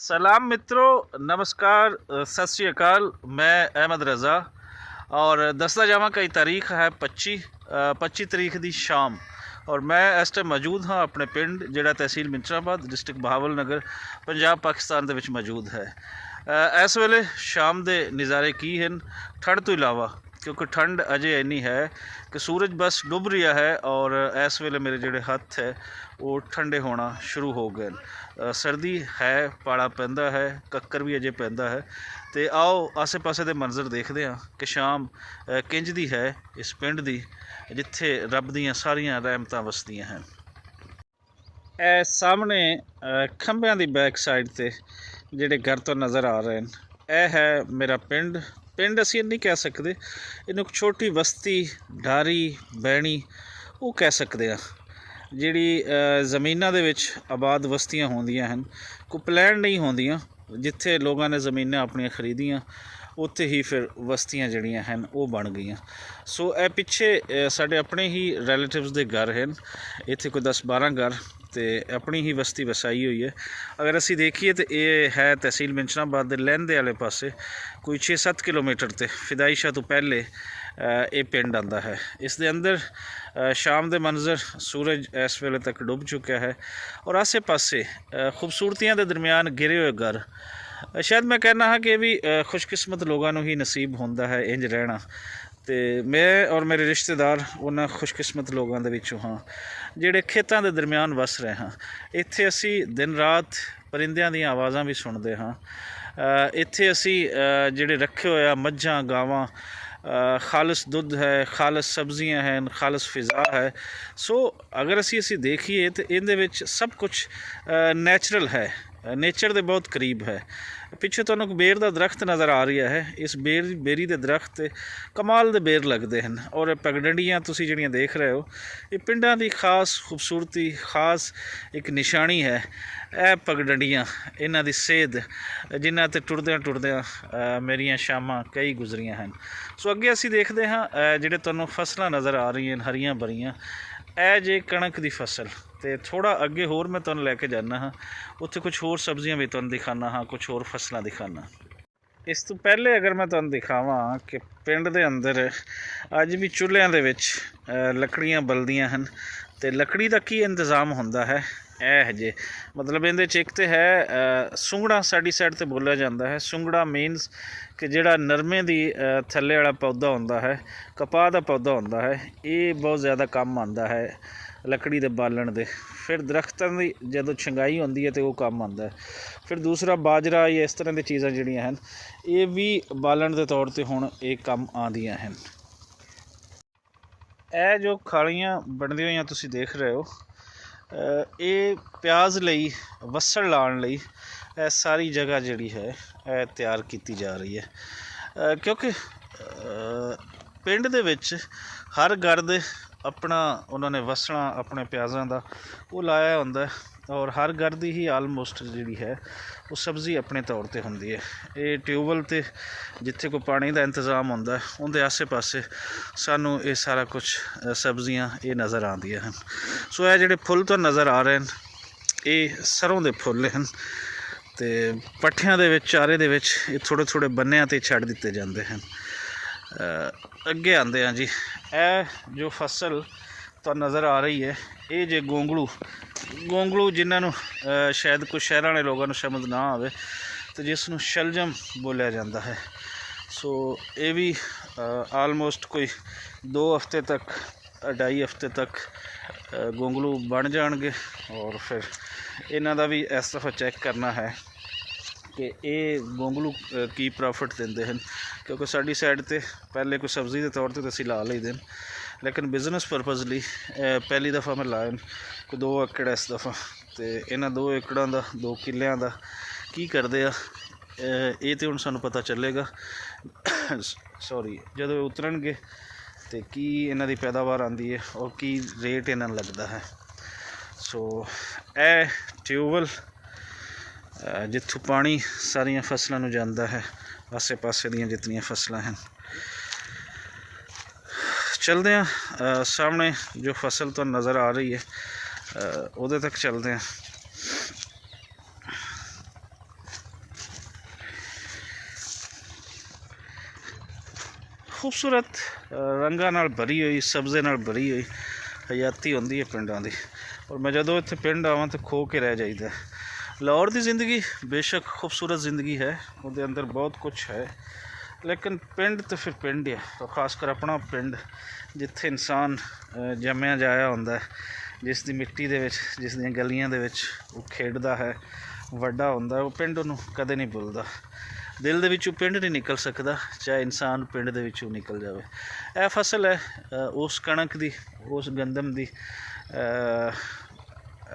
सलाम मित्रों, नमस्कार, सत श्री अकाल। मैं अहमद रज़ा और दसदा जावा कई तारीख है 25 तरीक की शाम और मैं इस टाइम मौजूद हाँ अपने पिंड जिहड़ा तहसील मिंचराबाद डिस्ट्रिक्ट बहावल नगर पंजाब पाकिस्तान दे विच मौजूद है। इस वेले शाम के नज़ारे की हैं ठंड तो इलावा, क्योंकि ठंड अजे इन्नी है कि सूरज बस डुब रहा है और इस वेले मेरे जोड़े हत्थ है वो ठंडे होना शुरू हो गए। सर्दी है, पाला पैंदा है, कक्कर भी अजे पैंदा है। तो आओ आसे पासे के मंजर देखते हैं कि शाम किंज दी है इस पिंड दी जिथे रब दियाँ सारियां रहमतां वसदियां हैं। ए सामने खंभियां दी बैक साइड ते जिहड़े घर तो नज़र आ रहे हैं, यह है मेरा पिंड। पिंड असीं नहीं कह सकते, इनू एक छोटी बस्ती ढारी बैणी वो कह सकते हैं। जिहड़ी ਜ਼ਮੀਨਾਂ ਦੇ ਵਿੱਚ ਆਬਾਦ ਬਸਤੀਆਂ ਹੁੰਦੀਆਂ ਹਨ, ਕੋਈ ਪਲਾਨ ਨਹੀਂ ਹੁੰਦੀਆਂ। ਜਿੱਥੇ ਲੋਕਾਂ ਨੇ ਜ਼ਮੀਨਾਂ ਆਪਣੀਆਂ ਖਰੀਦੀਆਂ ਉੱਥੇ ਹੀ ਫਿਰ ਬਸਤੀਆਂ ਜਿਹੜੀਆਂ ਹਨ ਉਹ ਬਣ ਗਈਆਂ। ਸੋ ਇਹ ਪਿੱਛੇ ਸਾਡੇ ਆਪਣੇ ਹੀ ਰਿਲੇਟਿਵਸ ਦੇ ਘਰ ਹਨ, ਇੱਥੇ ਕੋਈ 10-12 ਘਰ ਤੇ ਆਪਣੀ ਹੀ ਬਸਤੀ ਵਸਾਈ ਹੋਈ ਹੈ। ਅਗਰ ਅਸੀਂ ਦੇਖੀਏ ਤਾਂ ਇਹ ਹੈ ਤਹਿਸੀਲ ਮਿੰਚਰਾਬਾਦ ਦੇ ਲਹਿੰਦੇ ਵਾਲੇ ਪਾਸੇ ਕੋਈ 6-7 ਕਿਲੋਮੀਟਰ ਤੇ ਫਿਦਾਈਸ਼ਾ ਤੋਂ ਪਹਿਲੇ ये पिंड आता है। इस दे अंदर शाम के मंजर सूरज इस वेले तक डुब चुका है और आसे पासे खूबसूरतियां के दरम्यान घिरे हुए घर। शायद मैं कहना हाँ कि भी खुशकिस्मत लोगों ही नसीब होंदा है इंज रहना। तो मैं और मेरे रिश्तेदार उन्होंने खुशकिस्मत लोगों के विचों हाँ जिहड़े खेतों के दरम्यान वस रहे हाँ। इत्थे असी दिन रात परिंदियां दी आवाज़ां भी सुनते हाँ। इत्थे असी जिहड़े रखे होए मझां गावां, खालस दुध है, खालस सब्जियां हैं, खालस फिज़ा है। सो अगर असी देखिए तो इहदे विच सब कुछ नैचुरल है, नेचर के बहुत करीब है। पिछे तुहानूं एक बेर का दरख्त नज़र आ रहा है। इस बेरी के दरख्त कमाल के बेर लगते हैं और पगडंडियां तुसीं जिहड़ियां देख रहे हो ये पिंडां की खास खूबसूरती, खास एक निशानी है। यह पगडंडियां इन्हां दी सेध जिन्हां ते टुरदियां मेरियां शामां कई गुजरियां हैं। सो अगे असीं देखते हाँ जिहड़े तुहानूं फसलां नज़र आ रही हैं हरियां भरियां, यह जे कणक की फसल। तो थोड़ा अगे होर मैं तुहानूं लैके जाना हाँ, उत्थे कुछ होर सब्जियां भी तुहानूं दिखाना हाँ, कुछ होर फसलां दिखाना। इस तो पहले अगर मैं तुहानूं दिखावां कि पिंड दे अंदर अज भी चुल्हियां दे विच लकड़ियां बलदियां हन ते लकड़ी का की इंतज़ाम हुंदा है यह जे मतलब इहदे च एक तो है सुंगड़ा साडी साइड ते बोलिया जाता है। सुंगड़ा मीनस कि जिहड़ा नरमे दी थल्ले वाला पौधा हुंदा है, कपाह का पौधा हुंदा है, ये बहुत ज़्यादा काम आंदा है लकड़ी दे बालन दे। फिर दरख्तां दी जदों छंगाई होंदी है तो वो काम आंदा है। फिर दूसरा बाजरा या इस तरह दी चीज़ां जिहड़ियां हन ये भी बालन के तौर पर हुण ये काम आंदियां हन। ਇਹ जो खालियां बनदी होईयां तुसीं देख रहे हो, ये प्याज लई वसण लाउण लई सारी जगह जिहड़ी है तैयार की जा रही है। क्योंकि पिंड दे विच हर घर दे अपना उन्होंने वसना अपने प्याज़ां दा वो लाया हुंदा है और हर घर की ही आलमोस्ट जिहड़ी है वो सब्ज़ी अपने तौर पर होंदी है। ये ट्यूबवैल ते जिथे कोई पानी का इंतज़ाम होंदा है उनके आसे पासे सानू ये सारा कुछ सब्जियां ये नज़र आंदियां हैं। सो ये जिहड़े फुल तो नज़र आ रहे हैं ये सरों के फुल हैं तो पट्ठियां दे विच चारे दे विच ये थोड़े थोड़े बन्नियां ते छड्ड दिते जाते हैं। अगे आंदे हैं जी, ए जो फसल तो नज़र आ रही है ये जे गोंगलू जिन्होंने शायद कुछ शहर वाले लोगों को समझ ना आवे तो जिसनों शलजम बोलिया जाता है। सो ये भी आलमोस्ट कोई 2 हफ्ते तक 2.5 हफ्ते तक गोंगलू बन जाएंगे और फिर इन्हों का भी इस दफ़ा चैक करना है कि ये गोंगलू की प्रॉफिट देंदे हैं। क्योंकि साड़ी साइड ते पहले कोई सब्ज़ी के तौर पर असीं ला लईदे, लेकिन बिजनेस परपज़ली पहली दफ़ा मैं लाए कोई 2 एकड़ इस दफ़ा। तो इन्हां 2 एकड़ों का 2 किल्लियां का की करते हैं ये तो हुण सानूं पता चलेगा सॉरी जदों उतरनगे तो की इन्हां दी पैदावार आती है और की रेट इन्हां लगता है। सो ए ट्यूबवैल जिथों पानी सारिया फसलों नूं जांदा है, आसे पासे दीयां जितनियां फसलां हैं। चलते हैं सामने जो फसल तो नज़र आ रही है उहदे तक चलते हैं। खूबसूरत रंगां नाल भरी हुई, सब्ज़े नाल भरी हुई हयाती होंदी है पिंडां दी। और मैं जदों इत्थे पिंड आवां तो खो के रह जाईदा। लाहौर की ज़िंदगी बेशक खूबसूरत ज़िंदगी है, उसके अंदर बहुत कुछ है, लेकिन पिंड तो फिर पिंड है। तो खासकर अपना पिंड जिथे इंसान जम्मिया जाया होंदा है, जिस दी मिट्टी दे विच, जिस दी गलियां दे विच वो खेडदा है, वड्डा होंदा है, वो पिंड उन्हों कदे नहीं भुलदा। दिल दे विचों पिंड नहीं निकल सकता, चाहे इंसान पिंड दे विचों निकल जाए। यह फसल है उस कणक दी, उस गंदम दी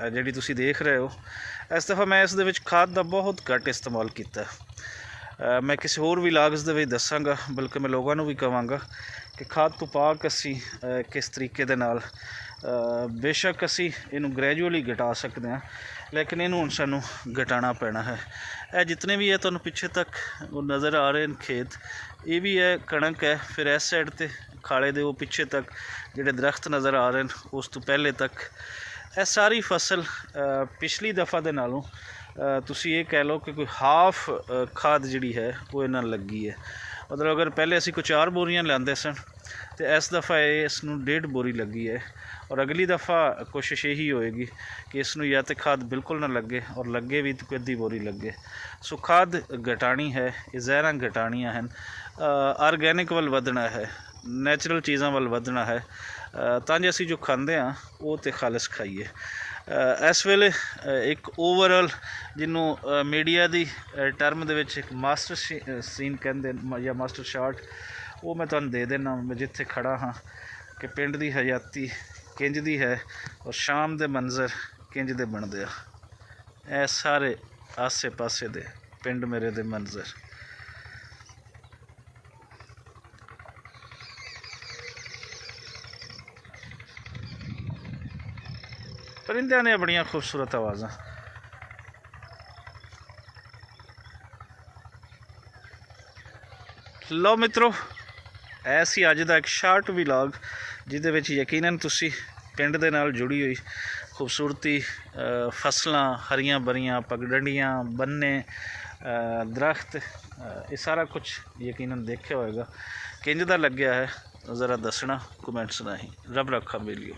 जिहड़ी तुसी देख रहे हो। इस दफ़ा मैं इस दे विच खाद का बहुत घट इस्तेमाल किया। मैं किसी होर व्लॉग्स दे विच दसांगा, बल्कि मैं लोगों को भी कहांगा कि खाद तो पा के असी किस तरीके दे नाल बेशक असी इनू ग्रैजुअली घटा सकते हैं, लेकिन इनू हुण सानू घटाना पैना है। यह जितने भी है तुहानू पिछे तक वो नज़र आ रहे हैं खेत, ये भी है कणक है। फिर इस साइड ते खाले दे वो पिछे तक जिहड़े दरख्त नज़र आ रहे हैं, उस तो पहले तक यह सारी फसल पिछली दफ़ा दे नालों तुसी ये कह लो कि कोई हाफ खाद जिहड़ी है वो इन्हां लगी है। मतलब अगर पहले असी कोई 4 बोरियां लाते सन, तो इस दफ़ा इसनूं 1.5 बोरी लगी है। और अगली दफ़ा कोशिश यही होएगी कि इसनूं या तो खाद बिल्कुल ना लगे, और लगे भी तो अद्धी बोरी लगे। सो खाद घटानी है, ये जहरां घटाणियां हैं, आर्गैनिक वल वधना है, नैचुरल चीज़ों वल वधना है, तां जे असी जो खांदे हाँ वो तो खालिस खाईए। इस वेले एक ओवरऑल जिन्हों मीडिया की टर्म दे विच एक मास्टर सीन कहते या मास्टर शॉट, वो मैं तुहानूं दे देना। मैं जिथे खड़ा हाँ कि पिंड की हयाती किंज दी है और शाम के मंजर किंज दे बनते आ। ए सारे आसे पासे दे पिंड मेरे दे मंजर। परिंदियां ने बड़ियां खूबसूरत आवाज़ां। लो मित्रों, ऐसी अज का एक शार्ट व्लॉग जिहदे विच यकीनन तुसी पिंड दे नाल जुड़ी हुई खूबसूरती, फसलां हरियां भरियां, पगडंडियां, बन्ने, दरख्त, ये सारा कुछ यकीनन देखा होएगा। किंज दा लग्या है ज़रा दसना कमेंट्स राहीं। रब रखा मिलियो।